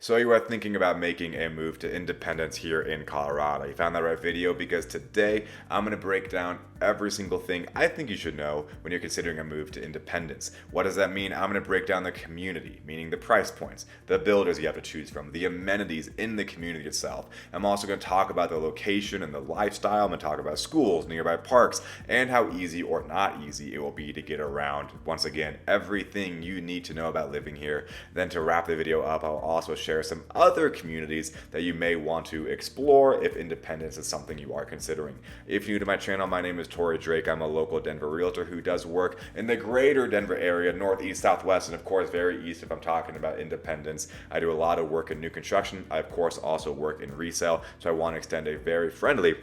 So you are thinking about making a move to independence here in Colorado. You found the right video because today I'm going to break down every single thing I think you should know when you're considering a move to independence. What does that mean? I'm going to break down the community, meaning the price points, the builders you have to choose from, the amenities in the community itself. I'm also going to talk about the location and the lifestyle. I'm going to talk about schools, nearby parks, and how easy or not easy it will be to get around. Once again, everything you need to know about living here. Then to wrap the video up, I'll also share some other communities that you may want to explore if independence is something you are considering. If you're new to my channel, my name is Torrey Drake. I'm a local Denver realtor who does work in the greater Denver area, northeast, southwest, and of course very east if I'm talking about independence. I do a lot of work in new construction. I of course also work in resale, so I want to extend a very friendly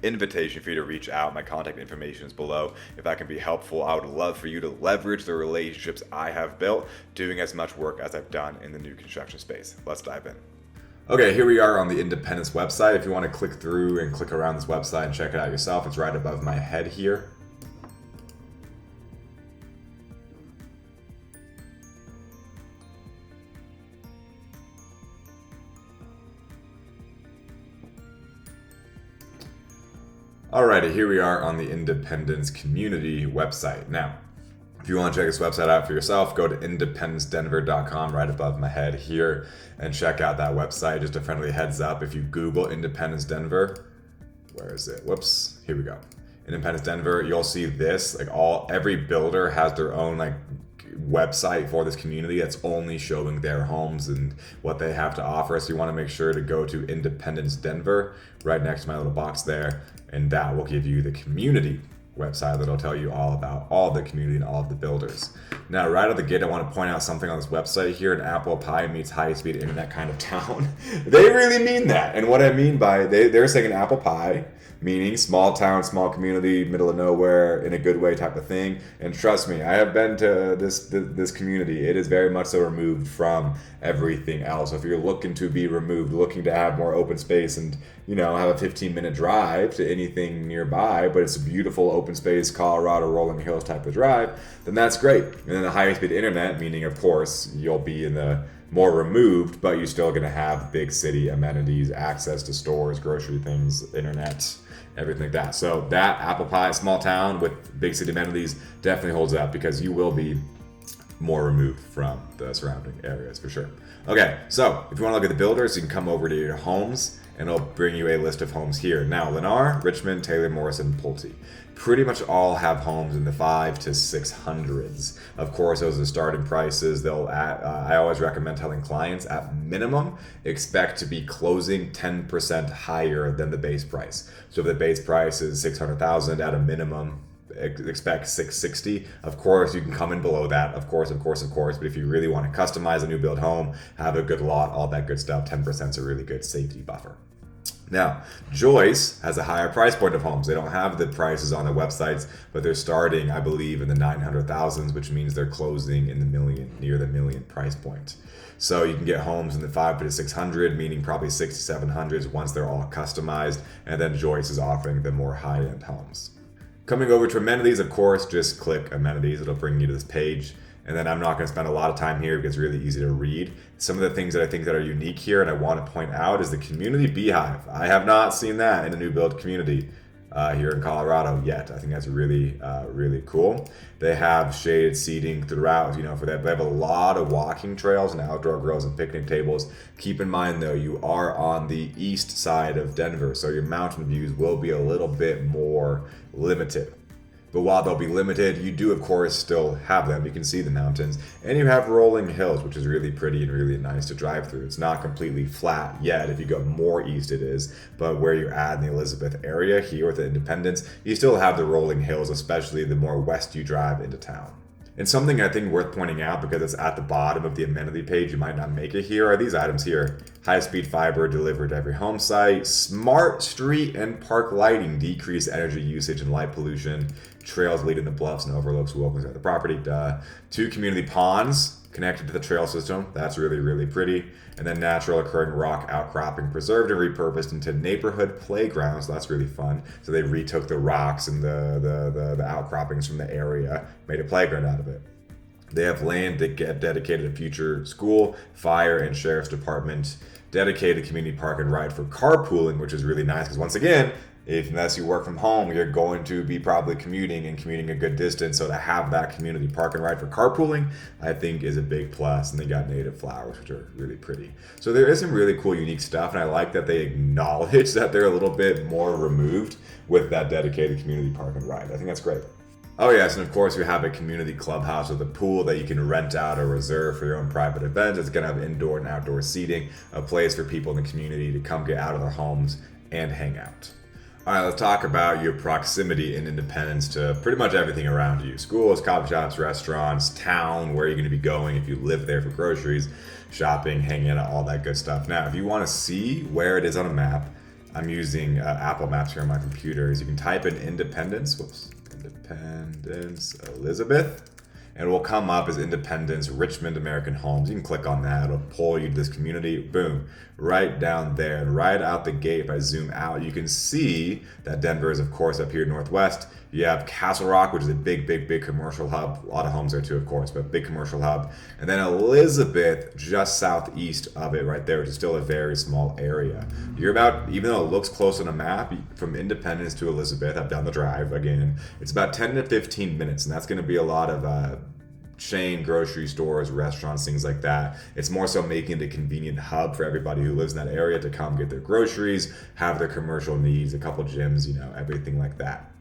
invitation for you to reach out. My contact information is below. If that can be helpful, I would love for you to leverage the relationships I have built doing as much work as I've done in the new construction space. Let's dive in. Okay, here we are on the Independence website. If you want to click through and click around this website and check it out yourself, it's right above my head here. Alrighty, here we are on the Independence Community website. Now, if you want to check this website out for yourself, go to independencedenver.com right above my head here and check out that website. Just a friendly heads up, if you Google Independence Denver, where is it? Whoops, here we go. Independence Denver, you'll see this, every builder has their own website for this community that's only showing their homes and what they have to offer. So you want to make sure to go to Independence Denver right next to my little box there, and that will give you the community website that'll tell you all about all the community and all of the builders. Now, right out of the gate, I want to point out something on this website here: an apple pie meets high-speed internet kind of town. They really mean that. And what I mean by they're saying an apple pie, meaning small town, small community, middle of nowhere, in a good way type of thing. And trust me, I have been to this community. It is very much so removed from everything else. So if you're looking to be removed, looking to have more open space and, have a 15-minute drive to anything nearby, but it's a beautiful open space, Colorado rolling hills type of drive, then that's great. And then the high speed internet, meaning of course you'll be in the more removed, but you're still going to have big city amenities, access to stores, grocery things, internet, everything like that. So that apple pie, small town with big city amenities definitely holds up because you will be more removed from the surrounding areas for sure. Okay, so if you want to look at the builders, you can come over to your homes and it'll bring you a list of homes here. Now, Lennar, Richmond, Taylor, Morrison, Pulte pretty much all have homes in the 500 to 600s. Of course, those are the starting prices. I always recommend telling clients at minimum expect to be closing 10% higher than the base price. So if the base price is 600,000 at a minimum, expect 660. Of course, you can come in below that. Of course. But if you really want to customize a new build home, have a good lot, all that good stuff, 10% is a really good safety buffer. Now, Joyce has a higher price point of homes. They don't have the prices on their websites, but they're starting, I believe, in the 900,000s, which means they're closing in the million, near the million price point. So you can get homes in the 500 to 600, meaning probably 6 to 700s once they're all customized. And then Joyce is offering the more high-end homes. Coming over to amenities, of course, just click amenities. It'll bring you to this page. And then I'm not going to spend a lot of time here because it's really easy to read. Some of the things that I think that are unique here and I want to point out is the community beehive. I have not seen that in a new build community here in Colorado yet. I think that's really, really cool. They have shaded seating throughout, for that. They have a lot of walking trails and outdoor grills and picnic tables. Keep in mind though, you are on the east side of Denver, so your mountain views will be a little bit more limited. But while they'll be limited, you do, of course, still have them. You can see the mountains. And you have rolling hills, which is really pretty and really nice to drive through. It's not completely flat yet. If you go more east, it is. But where you're at in the Elizabeth area here with the Independence, you still have the rolling hills, especially the more west you drive into town. And something I think worth pointing out, because it's at the bottom of the amenity page, you might not make it here, are these items here. High-speed fiber delivered to every home site, smart street and park lighting, decrease energy usage and light pollution, trails leading to bluffs and overlooks woven throughout the property. 2 community ponds connected to the trail system. That's really, really pretty. And then natural occurring rock outcropping preserved and repurposed into neighborhood playgrounds. That's really fun. So they retook the rocks and the outcroppings from the area, made a playground out of it. They have land that get dedicated to future school, fire, and sheriff's department, dedicated community park and ride for carpooling, which is really nice because once again, unless you work from home, you're going to be probably commuting a good distance. So to have that community park and ride for carpooling, I think is a big plus. And they got native flowers, which are really pretty. So there is some really cool, unique stuff. And I like that they acknowledge that they're a little bit more removed with that dedicated community park and ride. I think that's great. Oh yes, and of course we have a community clubhouse with a pool that you can rent out or reserve for your own private events. It's going to have indoor and outdoor seating, a place for people in the community to come get out of their homes and hang out. All right, let's talk about your proximity and independence to pretty much everything around you. Schools, coffee shops, restaurants, town, where you're going to be going if you live there for groceries, shopping, hanging out, all that good stuff. Now, if you want to see where it is on a map, I'm using Apple Maps here on my computer. You can type in Independence, Elizabeth, and it will come up as Independence, Richmond, American Homes. You can click on that. It'll pull you to this community. Boom. Right down there. And right out the gate, if I zoom out, you can see that Denver is, of course, up here northwest. You have Castle Rock, which is a big commercial hub. A lot of homes there too, of course, but big commercial hub. And then Elizabeth, just southeast of it right there, which is still a very small area. You're about, even though it looks close on a map, from Independence to Elizabeth, up down the drive again, it's about 10 to 15 minutes. And that's going to be a lot of chain grocery stores, restaurants, things like that. It's more so making it a convenient hub for everybody who lives in that area to come get their groceries, have their commercial needs, a couple gyms, everything like that.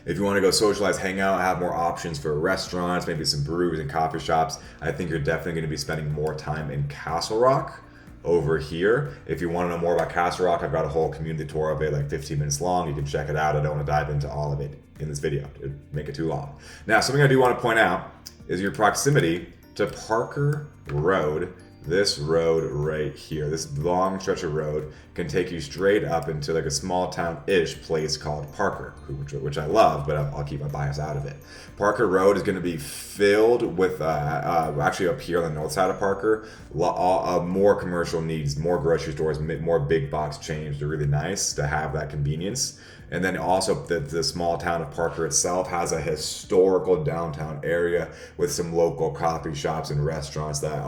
If you want to go socialize, hang out, have more options for restaurants, maybe some breweries and coffee shops, I think you're definitely going to be spending more time in Castle Rock over here. If you want to know more about Castle Rock, I've got a whole community tour of it, like 15 minutes long. You can check it out. I don't want to dive into all of it in this video. It would make it too long. Now, something I do want to point out is your proximity to Parker Road. This road right here, this long stretch of road can take you straight up into like a small town-ish place called Parker, which I love, but I'll keep my bias out of it. Parker Road is going to be filled with, actually up here on the north side of Parker, more commercial needs, more grocery stores, more big box chains. They're really nice to have that convenience. And then also the small town of Parker itself has a historical downtown area with some local coffee shops and restaurants that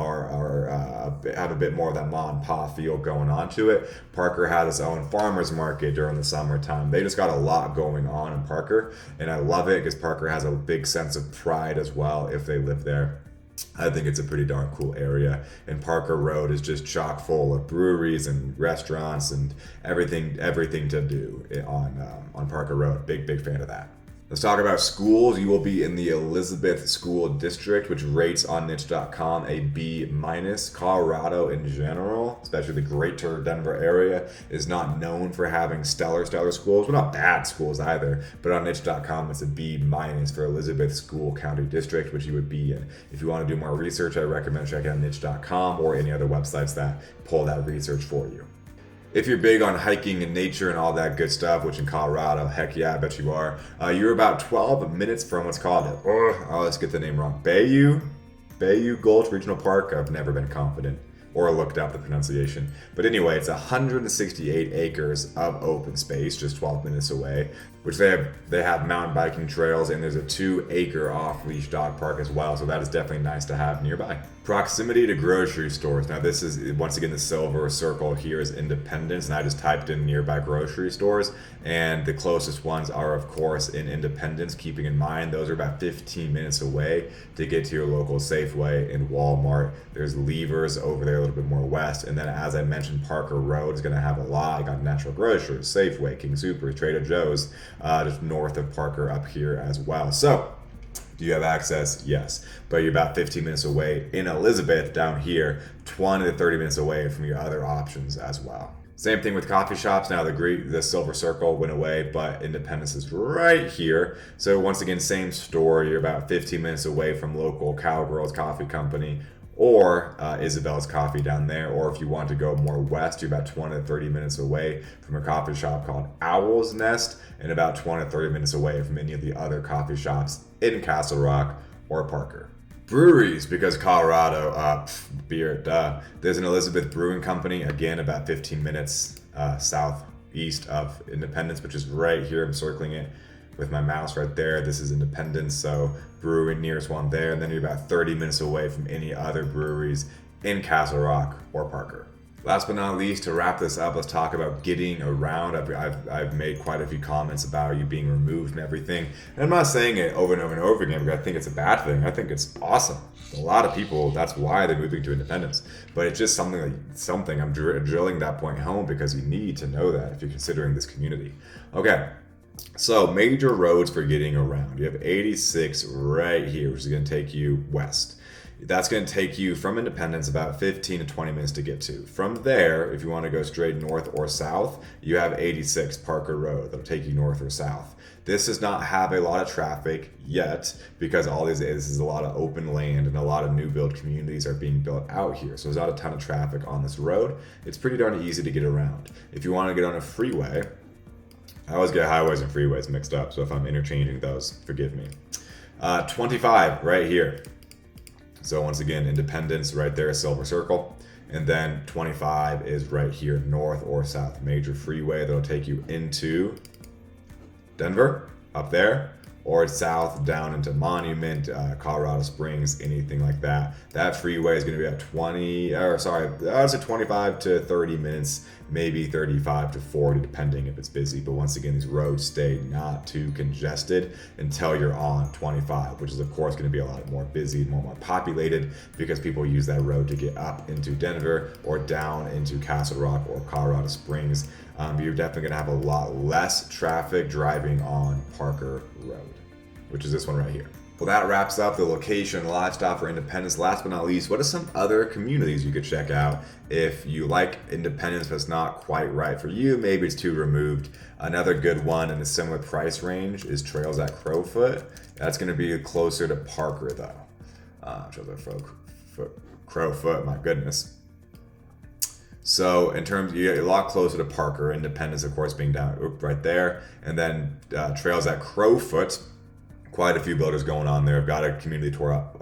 have a bit more of that mom and pop feel going on to it. Parker has its own farmers market during the summertime. They just got a lot going on in Parker, and I love it because Parker has a big sense of pride as well if they live there. I think it's a pretty darn cool area, and Parker Road is just chock full of breweries and restaurants and everything to do on Parker Road. Big fan of that. Let's talk about schools. You will be in the Elizabeth School District, which rates on niche.com a B-. Colorado in general, especially the greater Denver area, is not known for having stellar schools. Well, not bad schools either, but on niche.com it's a B- for Elizabeth School County District, which you would be in. If you want to do more research, I recommend checking out niche.com or any other websites that pull that research for you. If you're big on hiking and nature and all that good stuff, which in Colorado, heck yeah, I bet you are, you're about 12 minutes from what's called, let's get the name wrong, Bayou Gulch Regional Park. I've never been confident or looked up the pronunciation. But anyway, it's 168 acres of open space, just 12 minutes away, which they have mountain biking trails, and there's a 2-acre off-leash dog park as well. So that is definitely nice to have nearby. Proximity to grocery stores. Now this is, once again, the silver circle here is Independence, and I just typed in nearby grocery stores, and the closest ones are, of course, in Independence, keeping in mind those are about 15 minutes away to get to your local Safeway and Walmart. There's Levers over there a little bit more west, and then as I mentioned, Parker Road is going to have a lot. You got Natural Grocers, Safeway, King Soopers, Trader Joe's, just north of Parker up here as well. So do you have access? Yes. But you're about 15 minutes away in Elizabeth down here, 20 to 30 minutes away from your other options as well. Same thing with coffee shops. Now the silver circle went away, but Independence is right here. So once again, same story. You're about 15 minutes away from local Cowgirls Coffee Company or Isabel's Coffee down there. Or if you want to go more west, you're about 20 to 30 minutes away from a coffee shop called Owl's Nest, and about 20 to 30 minutes away from any of the other coffee shops in Castle Rock or Parker. Breweries, because Colorado, beer, duh. There's an Elizabeth Brewing Company, again, about 15 minutes southeast of Independence, which is right here. I'm circling it with my mouse right there. This is Independence, so brewery nearest one there, and then you're about 30 minutes away from any other breweries in Castle Rock or Parker. Last but not least, to wrap this up, let's talk about getting around. I've made quite a few comments about you being removed and everything. And I'm not saying it over and over and over again because I think it's a bad thing. I think it's awesome. A lot of people, that's why they're moving to Independence. But it's just something I'm drilling that point home because you need to know that if you're considering this community. Okay. So major roads for getting around. You have 86 right here, which is going to take you west. That's going to take you from Independence about 15 to 20 minutes to get to. From there, if you want to go straight north or south, you have 86 Parker Road. That'll take you north or south. This does not have a lot of traffic yet because this is a lot of open land and a lot of new build communities are being built out here. So there's not a ton of traffic on this road. It's pretty darn easy to get around. If you want to get on a freeway, I always get highways and freeways mixed up, so if I'm interchanging those, forgive me. 25 right here. So once again, Independence right there, Silver Circle. And then 25 is right here, north or south. Major freeway that'll take you into Denver, up there, or south down into Monument, Colorado Springs, anything like that. That freeway is going to be at 25 to 30 minutes, maybe 35 to 40, depending if it's busy. But once again, these roads stay not too congested until you're on 25, which is of course going to be a lot more busy, more populated, because people use that road to get up into Denver or down into Castle Rock or Colorado Springs. You're definitely going to have a lot less traffic driving on Parker Road, which is this one right here. Well, that wraps up the location lifestyle for Independence. Last but not least, what are some other communities you could check out if you like Independence but it's not quite right for you? Maybe it's too removed. Another good one in a similar price range is Trails at Crowfoot. That's going to be closer to Parker though. Trails at Crowfoot, my goodness. So in terms, you get a lot closer to Parker. Independence, of course, being down right there, and then Trails at Crowfoot. Quite a few builders going on there. I've got a community tour up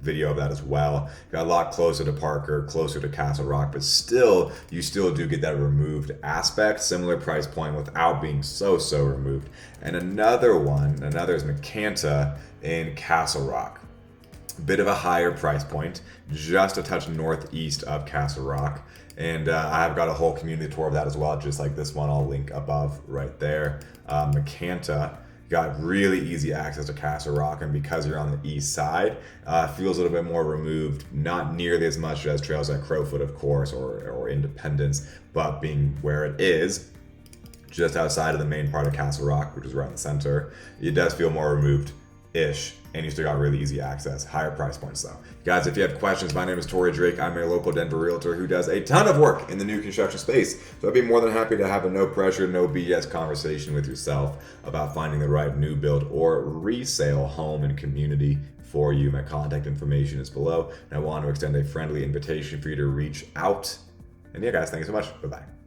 video of that as well. Got a lot closer to Parker, closer to Castle Rock, but still, you still do get that removed aspect, similar price point without being so removed. And another is McCanta in Castle Rock. Bit of a higher price point, just a touch northeast of Castle Rock. And I've got a whole community tour of that as well, just like this one. I'll link above right there. McCanta got really easy access to Castle Rock, and because you're on the east side, feels a little bit more removed, not nearly as much as Trails at Crowfoot, of course, or Independence, but being where it is, just outside of the main part of Castle Rock, which is right in the center, it does feel more removed-ish, and you still got really easy access. Higher price points though. Guys, if you have questions, my name is Torrey Drake. I'm a local Denver realtor who does a ton of work in the new construction space. So I'd be more than happy to have a no pressure, no BS conversation with yourself about finding the right new build or resale home and community for you. My contact information is below, and I want to extend a friendly invitation for you to reach out. And yeah, guys, thank you so much. Bye-bye.